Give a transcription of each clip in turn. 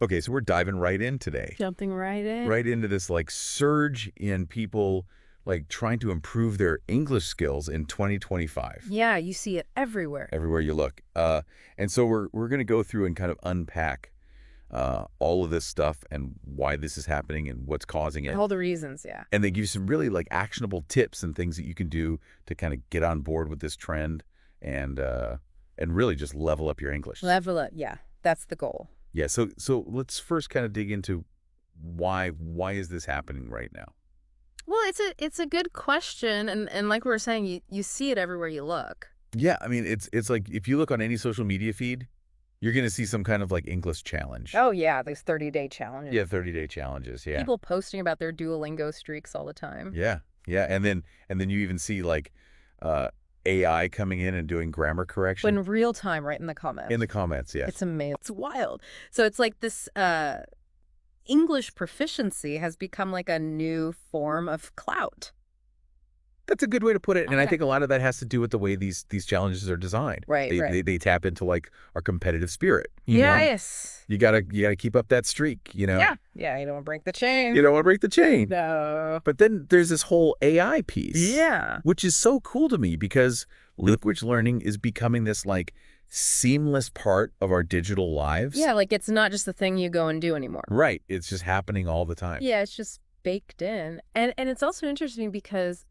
Okay, so we're diving right in today. Jumping right in. Right into this like surge in people like trying to improve their English skills in 2025. Yeah, you see it everywhere. Everywhere you look. And so we're going to go through and kind of unpack all of this stuff and why this is happening and what's causing it. All the reasons, yeah. And they give you some really like actionable tips and things that you can do to kind of get on board with this trend and really just level up your English. Level up, yeah. That's the goal. Yeah, so let's first kind of dig into why is this happening right now? Well, it's a good question, and like we were saying, you see it everywhere you look. Yeah, I mean it's like if you look on any social media feed, you're going to see some kind of like English challenge. Oh yeah, those 30-day challenges. Yeah, 30-day challenges, yeah. People posting about their Duolingo streaks all the time. Yeah. Yeah, and then you even see like AI coming in and doing grammar correction In real time, right in the comments. in the comments, yes. It's amazing. It's wild. So it's like this English proficiency has become like a new form of clout. That's a good way to put it. And I Okay. think a lot of that has to do with the way these challenges are designed. Right, They, right. they tap into like our competitive spirit. You know? Yes. You gotta keep up that streak, you know? Yeah. Yeah, you don't want to break the chain. You don't want to break the chain. No. But then there's this whole AI piece. Yeah. Which is so cool to me because language learning is becoming this like seamless part of our digital lives. Yeah, like it's not just the thing you go and do anymore. Right. It's just happening all the time. Yeah, it's just baked in. And it's also interesting because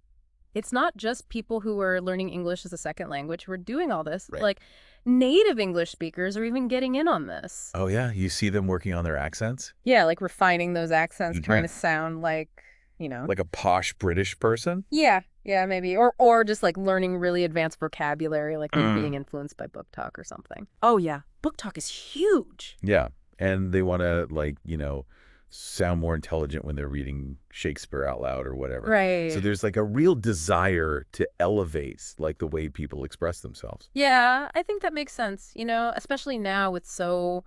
it's not just people who are learning English as a second language who are doing all this. Right. Like native English speakers are even getting in on this. Oh, yeah. You see them working on their accents? Yeah, like refining those accents, Mhm. trying to sound like, Like a posh British person? Yeah, maybe. Or just like learning really advanced vocabulary, like Mm. being influenced by book talk or something. Oh yeah, book talk is huge. Yeah. And they want to like, sound more intelligent when they're reading Shakespeare out loud or whatever. Right. So there's like a real desire to elevate like the way people express themselves. Yeah, I think that makes sense, especially now with so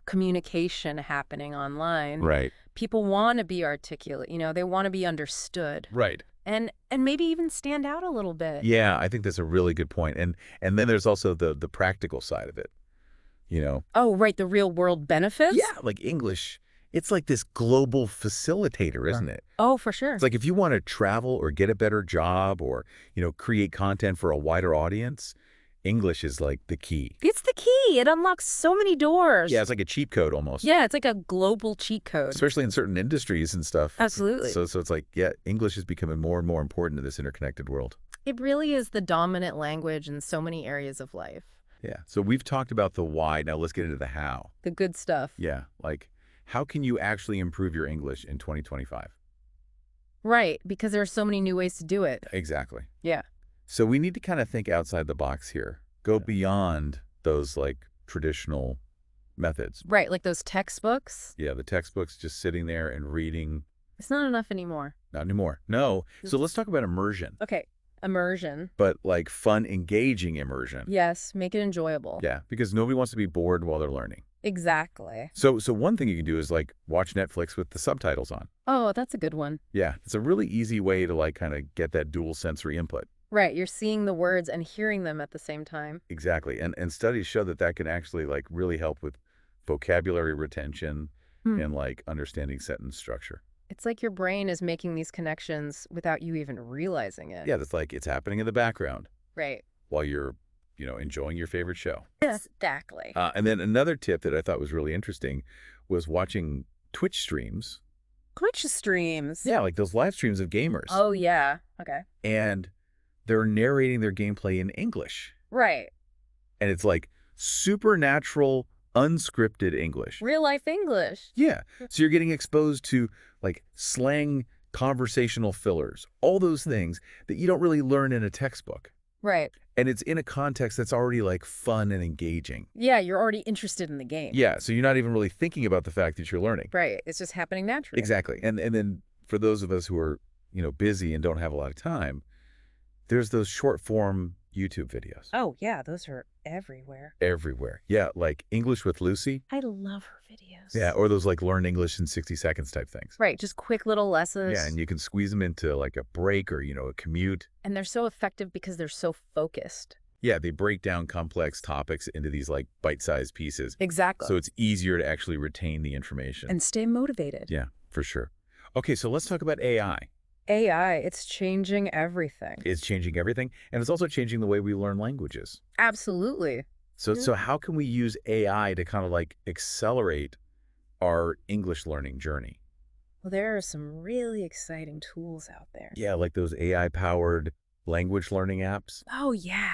communication happening online. Right. People want to be articulate, they want to be understood Right. and maybe even stand out a little bit. Yeah, I think that's a really good point. And then there's also the practical side of it. Oh, right, the real world benefits? Yeah, like English, it's like this global facilitator, isn't it? Oh, for sure. It's like if you want to travel or get a better job or, create content for a wider audience, English is like the key. It's the key. It unlocks so many doors. Yeah, it's like a cheat code almost. Yeah, it's like a global cheat code. Especially in certain industries and stuff. Absolutely. So it's like, yeah, English is becoming more and more important in this interconnected world. It really is the dominant language in so many areas of life. Yeah. So we've talked about the why. Now let's get into the how. The good stuff. Yeah. Like, how can you actually improve your English in 2025? Right, because there are so many new ways to do it. Exactly. Yeah. So we need to kind of think outside the box here. Go beyond those like traditional methods. Right, like those textbooks. Yeah, the textbooks just sitting there and reading. It's not enough anymore. Not anymore. No. So let's talk about immersion, Okay, immersion. but like fun, engaging immersion. Yes, make it enjoyable. Yeah, because nobody wants to be bored while they're learning. Exactly. So one thing you can do is like watch Netflix with the subtitles on. Oh, that's a good one. Yeah, it's a really easy way to like kind of get that dual sensory input. Right, you're seeing the words and hearing them at the same time. Exactly. And studies show that can actually like really help with vocabulary retention and like understanding sentence structure. It's like your brain is making these connections without you even realizing it. Yeah, that's like it's happening in the background Right. while you're, enjoying your favorite show. Exactly. And then another tip that I thought was really interesting was watching Twitch streams. Twitch streams. Yeah, like those live streams of gamers. Oh, yeah. Okay. And they're narrating their gameplay in English. Right. And it's like supernatural, unscripted English. Real life English. Yeah. So you're getting exposed to like slang, conversational fillers, all those things that you don't really learn in a textbook. Right. And it's in a context that's already like fun and engaging. Yeah, you're already interested in the game. Yeah. So you're not even really thinking about the fact that you're learning. Right. It's just happening naturally. Exactly. And then for those of us who are, busy and don't have a lot of time, there's those short form YouTube videos. Oh, yeah. Those are everywhere. Everywhere. Yeah. Like English with Lucy. I love her videos. Yeah. Or those like learn English in 60 seconds type things. Right. Just quick little lessons. Yeah. And you can squeeze them into like a break or, a commute. And they're so effective because they're so focused. Yeah, they break down complex topics into these like bite-sized pieces. Exactly. So it's easier to actually retain the information. And stay motivated. Yeah, for sure. Okay, so let's talk about AI. AI, it's changing everything. It's changing everything, and it's also changing the way we learn languages. Absolutely. So how can we use AI to kind of like accelerate our English learning journey? Well, there are some really exciting tools out there. Yeah, like those AI-powered language learning apps. Oh, yeah.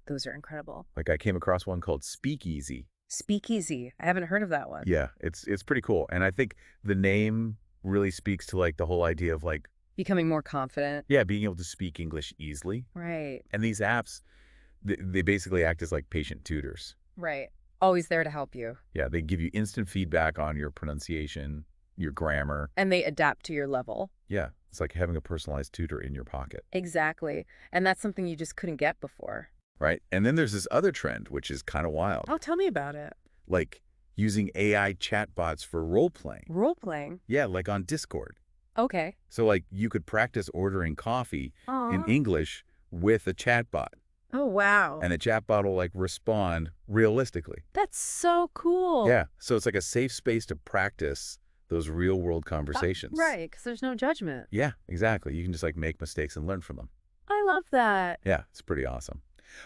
Those are incredible. Like I came across one called Speakeasy. Speakeasy. I haven't heard of that one. Yeah, it's pretty cool. And I think the name really speaks to like the whole idea of like, Becoming more confident. yeah, being able to speak English easily. Right. And these apps, they basically act as like patient tutors. Right. Always there to help you. Yeah, they give you instant feedback on your pronunciation, your grammar. And they adapt to your level. Yeah, it's like having a personalized tutor in your pocket, Exactly. And that's something you just couldn't get before. right? And then there's this other trend, which is kind of wild, Oh, tell me about it. like using AI chatbots for role playing. Role playing. Yeah, like on Discord. Okay. So like you could practice ordering coffee in Aw. English with a chatbot, Oh, wow. and the chatbot will like respond realistically. That's so cool. Yeah, so it's like a safe space to practice those real world conversations. Right, because there's no judgment. Yeah, exactly. You can just like make mistakes and learn from them. I love that. Yeah, it's pretty awesome.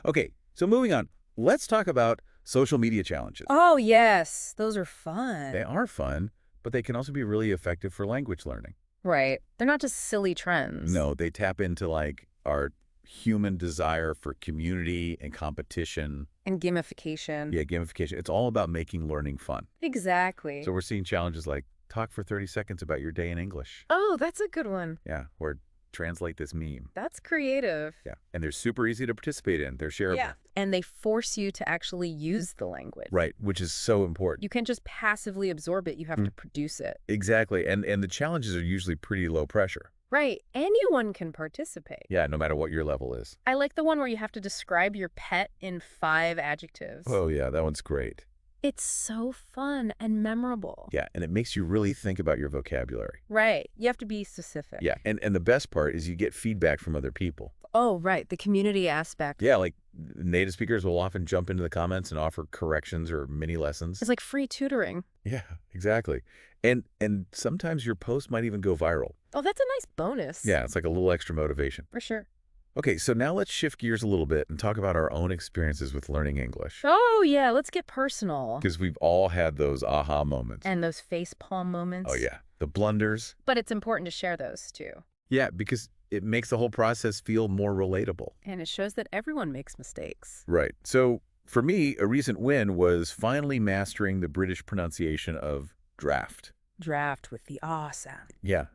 Okay, so moving on, let's talk about social media challenges. Oh, yes. Those are fun. They are fun, but they can also be really effective for language learning. Right. They're not just silly trends. No, they tap into like our human desire for community and competition. And gamification. Yeah, gamification. It's all about making learning fun. Exactly. So we're seeing challenges like talk for 30 seconds about your day in English. Oh, that's a good one. Yeah, or translate this meme. That's creative. Yeah, and they're super easy to participate in. They're shareable. Yeah. And they force you to actually use the language. Right, which is so important. You can't just passively absorb it. You have to produce it. Exactly, and the challenges are usually pretty low pressure. Right. Anyone can participate. Yeah, no matter what your level is. I like the one where you have to describe your pet in 5 adjectives. Oh yeah, that one's great. It's so fun and memorable. Yeah, and it makes you really think about your vocabulary. Right. You have to be specific. Yeah, and the best part is you get feedback from other people. Oh, right. The community aspect. Yeah, like native speakers will often jump into the comments and offer corrections or mini lessons. It's like free tutoring. Yeah, exactly. And sometimes your post might even go viral. Oh, that's a nice bonus. Yeah, it's like a little extra motivation. For sure. Okay, so now let's shift gears a little bit and talk about our own experiences with learning English. Oh, yeah. Let's get personal. Because we've all had those aha moments. And those face palm moments. Oh, yeah. The blunders. But it's important to share those too. Yeah, because it makes the whole process feel more relatable. And it shows that everyone makes mistakes. Right. So for me, a recent win was finally mastering the British pronunciation of draft. Draft with the ah sound. Yeah.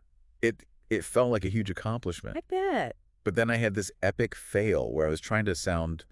It felt like a huge accomplishment. I bet. But then I had this epic fail where I was trying to sound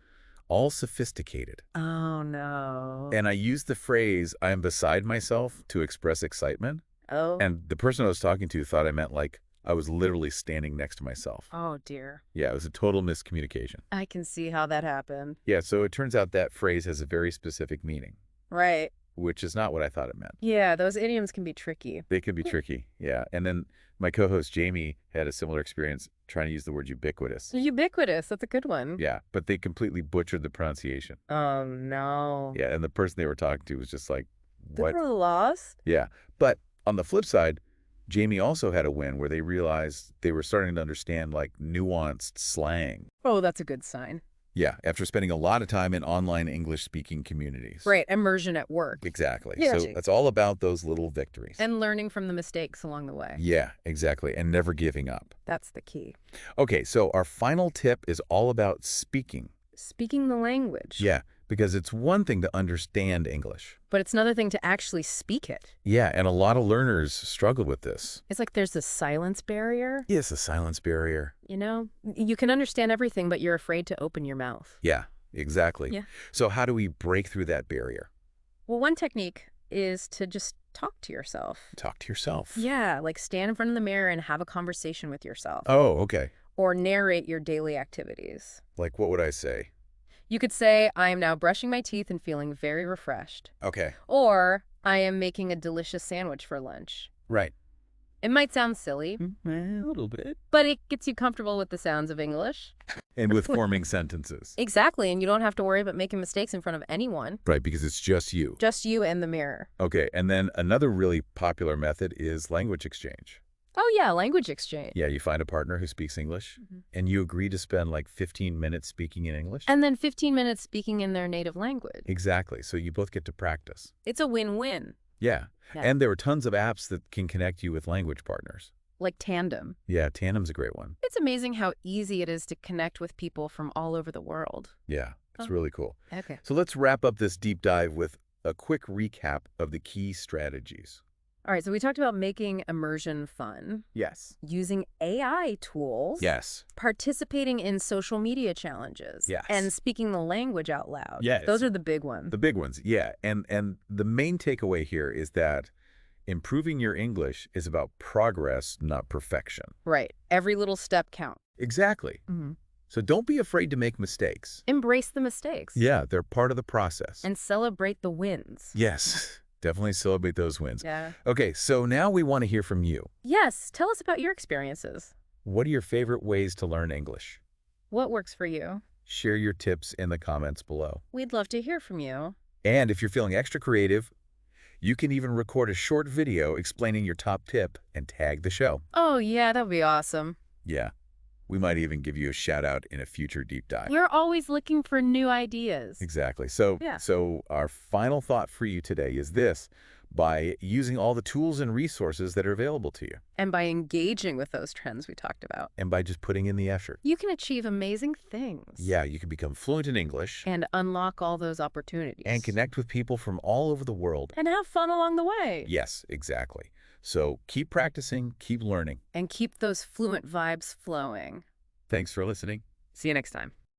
all sophisticated. Oh, no. And I used the phrase, I am beside myself, to express excitement. Oh. And the person I was talking to thought I meant like I was literally standing next to myself. Oh, dear. Yeah, it was a total miscommunication. I can see how that happened. Yeah, so it turns out that phrase has a very specific meaning, Right. which is not what I thought it meant. Yeah, those idioms can be tricky. They can be tricky, yeah. And then my co-host Jamie had a similar experience trying to use the word ubiquitous. Ubiquitous. That's a good one. Yeah, but they completely butchered the pronunciation. Oh, no. Yeah, and the person they were talking to was just like, They what? were lost. Yeah, but on the flip side, Jamie also had a win where they realized they were starting to understand like nuanced slang. Oh, that's a good sign. Yeah, after spending a lot of time in online English-speaking communities. Right. Immersion at work. Exactly. Yeah. So it's all about those little victories. And learning from the mistakes along the way. Yeah, exactly. And never giving up. That's the key. Okay, so our final tip is all about speaking. Speaking the language. Yeah, because it's one thing to understand English. But it's another thing to actually speak it. Yeah, and a lot of learners struggle with this. It's like there's a silence barrier. Yes, a silence barrier. You know, you can understand everything, but you're afraid to open your mouth. Yeah, exactly. Yeah. So how do we break through that barrier? Well, one technique is to just talk to yourself. Talk to yourself. Yeah, like stand in front of the mirror and have a conversation with yourself. Oh, okay. Or narrate your daily activities. Like, what would I say? You could say, I am now brushing my teeth and feeling very refreshed. Okay. Or, I am making a delicious sandwich for lunch. Right. It might sound silly, A little bit. but it gets you comfortable with the sounds of English. And with forming sentences. Exactly, and you don't have to worry about making mistakes in front of anyone. Right, because it's just you. Just you and the mirror. Okay, and then another really popular method is language exchange. Oh yeah, language exchange. Yeah, you find a partner who speaks English, and you agree to spend like 15 minutes speaking in English. And then 15 minutes speaking in their native language. Exactly, so you both get to practice. It's a win-win. Yeah, Yeah. and there are tons of apps that can connect you with language partners. Like Tandem. Yeah, Tandem's a great one. It's amazing how easy it is to connect with people from all over the world. Yeah, it's Oh. really cool. Okay. So let's wrap up this deep dive with a quick recap of the key strategies. All right, so we talked about making immersion fun, Yes. using AI tools, Yes. participating in social media challenges, Yes. and speaking the language out loud. Yes. Those are the big ones. The big ones, yeah. And the main takeaway here is that improving your English is about progress, not perfection. Right. Every little step counts. Exactly. So don't be afraid to make mistakes. Embrace the mistakes. Yeah, they're part of the process. And celebrate the wins. Yes, definitely celebrate those wins. Yeah. Okay, so now we want to hear from you. Yes, tell us about your experiences. What are your favorite ways to learn English? What works for you? Share your tips in the comments below. We'd love to hear from you. And if you're feeling extra creative, you can even record a short video explaining your top tip and tag the show. Oh, yeah, that would be awesome. Yeah, we might even give you a shout out in a future deep dive. We're always looking for new ideas. Exactly. So, Yeah. so our final thought for you today is this: by using all the tools and resources that are available to you, And by engaging with those trends we talked about, and by just putting in the effort, you can achieve amazing things. yeah, you can become fluent in English And unlock all those opportunities. and connect with people from all over the world. And have fun along the way. Yes, exactly. So keep practicing, keep learning. And keep those fluent vibes flowing. Thanks for listening. See you next time.